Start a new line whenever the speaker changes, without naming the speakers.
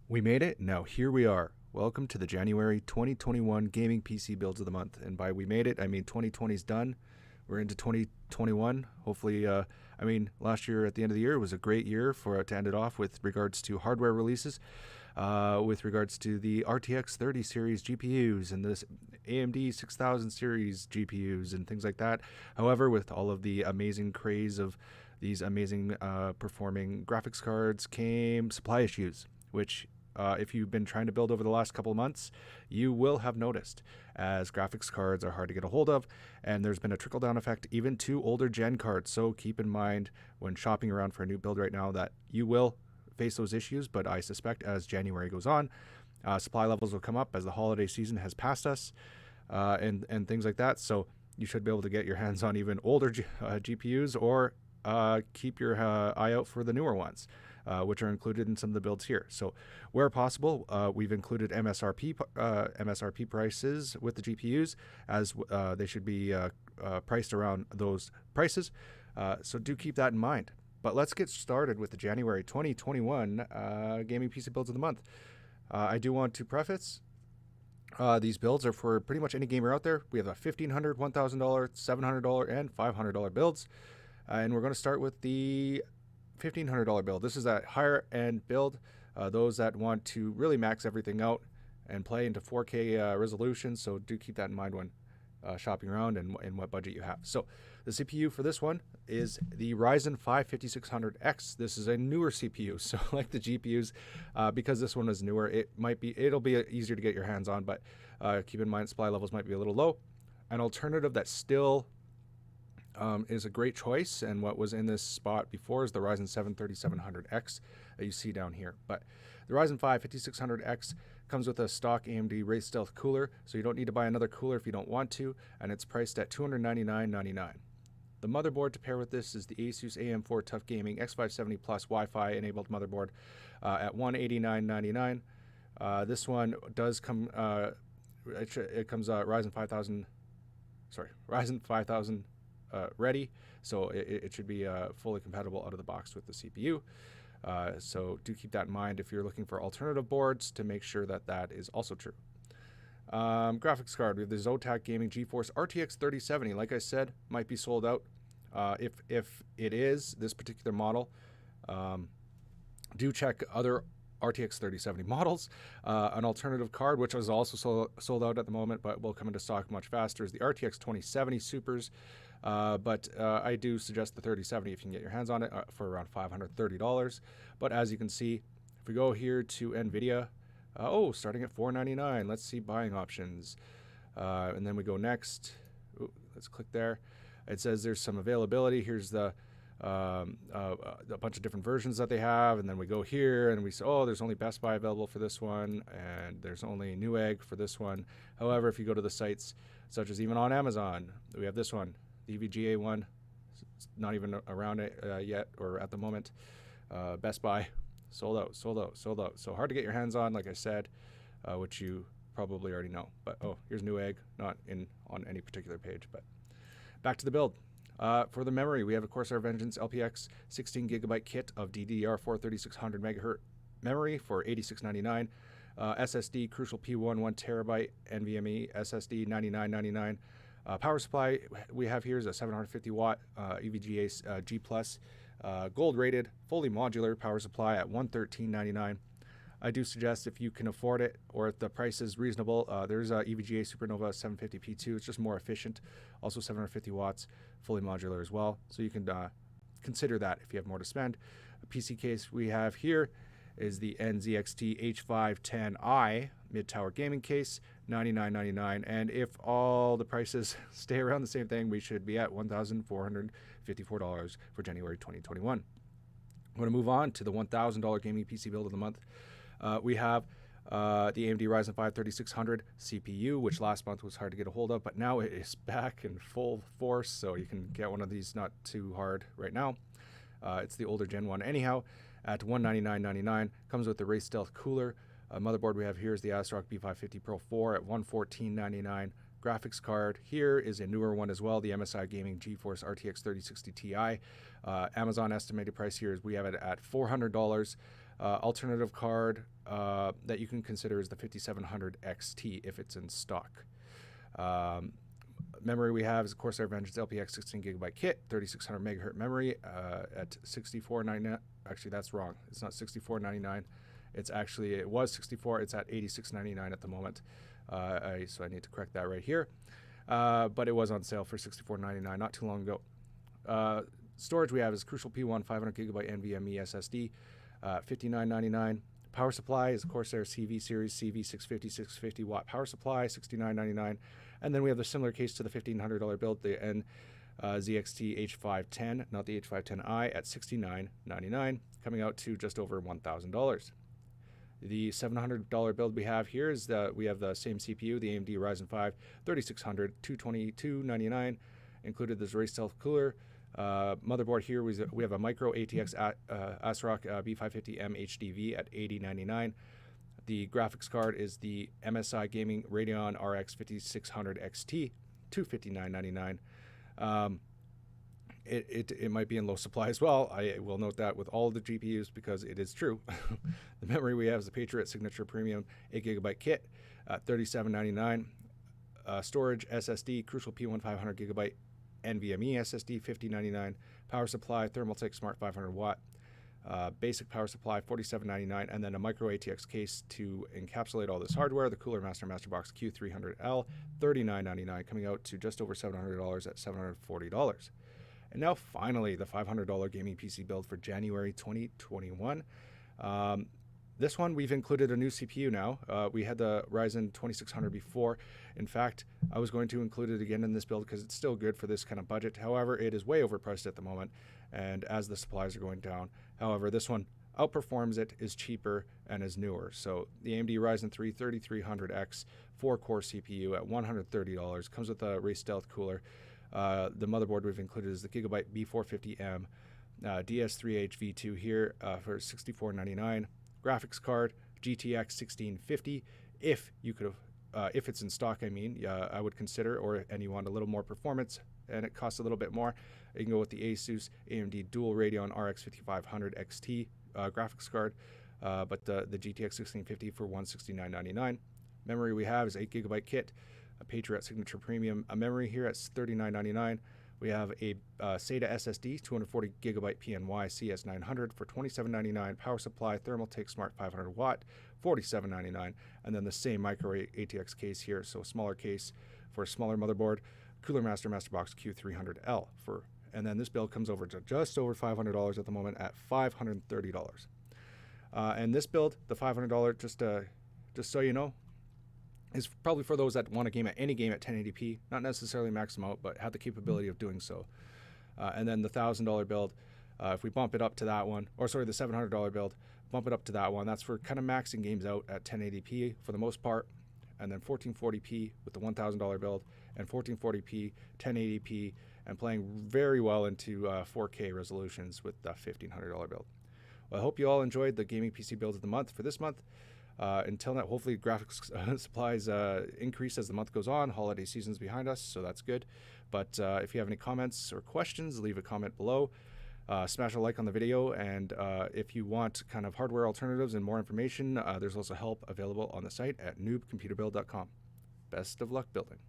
We made it. Now here we are. Welcome to the January 2021 Gaming PC Builds of the Month. And by we made it, I mean 2020's done. We're into 2021. Hopefully, last year at the end of the year was a great year to end it off with regards to hardware releases, with regards to the RTX 30 series GPUs and this AMD 6000 series GPUs and things like that. However, with all of the amazing craze of these amazing performing graphics cards came supply issues, which if you've been trying to build over the last couple of months, you will have noticed, as graphics cards are hard to get a hold of, and there's been a trickle-down effect even to older gen cards. So keep in mind when shopping around for a new build right now that you will face those issues, but I suspect as January goes on, supply levels will come up as the holiday season has passed us, and things like that. So you should be able to get your hands on even older GPUs, or keep your eye out for the newer ones, which are included in some of the builds here. So where possible, we've included MSRP prices with the GPUs, as they should be priced around those prices. So do keep that in mind. But let's get started with the January 2021 Gaming PC Builds of the Month. I do want to preface, these builds are for pretty much any gamer out there. We have a $1,500, $1,000, $700, and $500 builds. And we're going to start with the $1,500 build. This is that higher end build. Those that want to really max everything out and play into 4K resolution. So do keep that in mind when shopping around and what budget you have. So the CPU for this one is the Ryzen 5 5600X. This is a newer CPU. So like the GPUs, because this one is newer, it'll be easier to get your hands on, but keep in mind supply levels might be a little low. An alternative that still is a great choice, and what was in this spot before is the Ryzen 7 3700X that you see down here. But the Ryzen 5 5600X comes with a stock AMD Race Stealth cooler, so you don't need to buy another cooler if you don't want to, and it's priced at $299.99. The motherboard to pair with this is the Asus AM4 Tough Gaming X570 Plus Wi-Fi enabled motherboard at $189.99. This one does come, it comes Ryzen 5000 ready, so it should be fully compatible out of the box with the CPU. So do keep that in mind if you're looking for alternative boards, to make sure that that is also true. Graphics card, we have the Zotac Gaming GeForce RTX 3070. Like I said, might be sold out. If it is this particular model, do check other RTX 3070 models. An alternative card, which is also sold out at the moment, but will come into stock much faster, is the RTX 2070 Supers. But I do suggest the 3070 if you can get your hands on it for around $530. But as you can see, if we go here to NVIDIA, starting at $499. Let's see buying options. And then we go next. Let's click there. It says there's some availability. Here's a bunch of different versions that they have. And then we go here and we say, there's only Best Buy available for this one, and there's only Newegg for this one. However, if you go to the sites such as even on Amazon, we have this one. The EVGA one, it's not even around it yet, or at the moment. Best Buy, sold out. So hard to get your hands on, like I said, which you probably already know. But here's Newegg, not on any particular page. But back to the build. For the memory, we have of course our Vengeance LPX 16GB kit of DDR4 3600 MHz memory for $86.99. SSD Crucial P1 1TB NVMe SSD $99.99. Power supply we have here is a 750 watt EVGA G+, gold rated, fully modular power supply at $113.99. I do suggest, if you can afford it or if the price is reasonable, there's a EVGA Supernova 750p2. It's just more efficient. Also 750 watts, fully modular as well. So you can consider that if you have more to spend. A PC case we have here is the NZXT H510i mid-tower gaming case, $99.99. And if all the prices stay around the same thing, we should be at $1,454 for January 2021. I'm going to move on to the $1,000 gaming PC build of the month. We have the AMD Ryzen 5 3600 CPU, which last month was hard to get a hold of, but now it is back in full force, so you can get one of these not too hard right now. It's the older Gen 1 anyhow, at $199.99. Comes with the Race Stealth cooler. Motherboard we have here is the ASRock B550 Pro 4 at $114.99. Graphics card here is a newer one as well, the MSI Gaming GeForce RTX 3060 Ti. Amazon estimated price here is we have it at $400. Alternative card that you can consider is the 5700 XT if it's in stock. Memory we have is of course our Vengeance LPX 16 gigabyte kit, 3600 megahertz memory at $64.99. Actually, that's wrong. It's not $64.99. It's actually, it was $64. It's at $86.99 at the moment. So I need to correct that right here. But it was on sale for $64.99 not too long ago. Storage we have is Crucial P1 500 gigabyte NVMe SSD, $59.99. Power supply is Corsair CV series CV650 650 watt power supply, $69.99. And then we have the similar case to the $1,500 build, the ZXT H510, not the H510i, at $69.99, coming out to just over $1,000. The $700 build we have here is we have the same CPU, the AMD Ryzen 5 3600, $222.99, included this Race Stealth cooler. Motherboard here, we have a micro ATX ASRock B550M HDV at $80.99. The graphics card is the MSI Gaming Radeon RX 5600 XT, $259.99. It might be in low supply as well. I will note that with all of the GPUs because it is true. The memory we have is the Patriot Signature Premium 8 gigabyte kit, $37.99. Storage SSD Crucial P1 500 gigabyte NVMe SSD, $50.99. Power supply Thermaltake Smart 500 watt. Basic power supply, $47.99, and then a micro ATX case to encapsulate all this hardware. The Cooler Master Masterbox Q300L, $39.99, coming out to just over $700 at $740. And now finally, the $500 gaming PC build for January 2021. This one, we've included a new CPU now. We had the Ryzen 2600 before. In fact, I was going to include it again in this build because it's still good for this kind of budget. However, it is way overpriced at the moment, and as the supplies are going down. However, this one outperforms it, is cheaper, and is newer. So the AMD Ryzen 3 3300X 4-core CPU at $130. Comes with a Race Stealth cooler. The motherboard we've included is the Gigabyte B450M DS3H V2 here for $64.99. Graphics card GTX 1650. If you could have, if it's in stock, I mean, I would consider, and you want a little more performance and it costs a little bit more, you can go with the Asus AMD Dual Radeon RX 5500 XT graphics card, but the GTX 1650 for $169.99. Memory we have is 8 gigabyte kit, a Patriot Signature Premium memory here at $39.99. We have a SATA SSD, 240 gigabyte PNY CS900 for $27.99. Power supply, Thermaltake Smart 500 watt, $47.99. And then the same micro ATX case here, so a smaller case for a smaller motherboard. Cooler Master Masterbox Q300L and then this build comes over to just over $500 at the moment at $530. And this build, the $500, just so you know, is probably for those that want to game at any game at 1080p, not necessarily max them out, but have the capability of doing so. And then the $1,000 build, if we bump it up to that one, or sorry, the $700 build, bump it up to that one, that's for kind of maxing games out at 1080p for the most part, and then 1440p with the $1,000 build, and 1440p, 1080p, and playing very well into 4K resolutions with the $1,500 build. Well, I hope you all enjoyed the gaming PC builds of the month for this month. Until now, hopefully graphics supplies increase as the month goes on. Holiday season's behind us, so that's good. But if you have any comments or questions, leave a comment below. Smash a like on the video, and if you want kind of hardware alternatives and more information, there's also help available on the site at noobcomputerbuild.com. Best of luck building.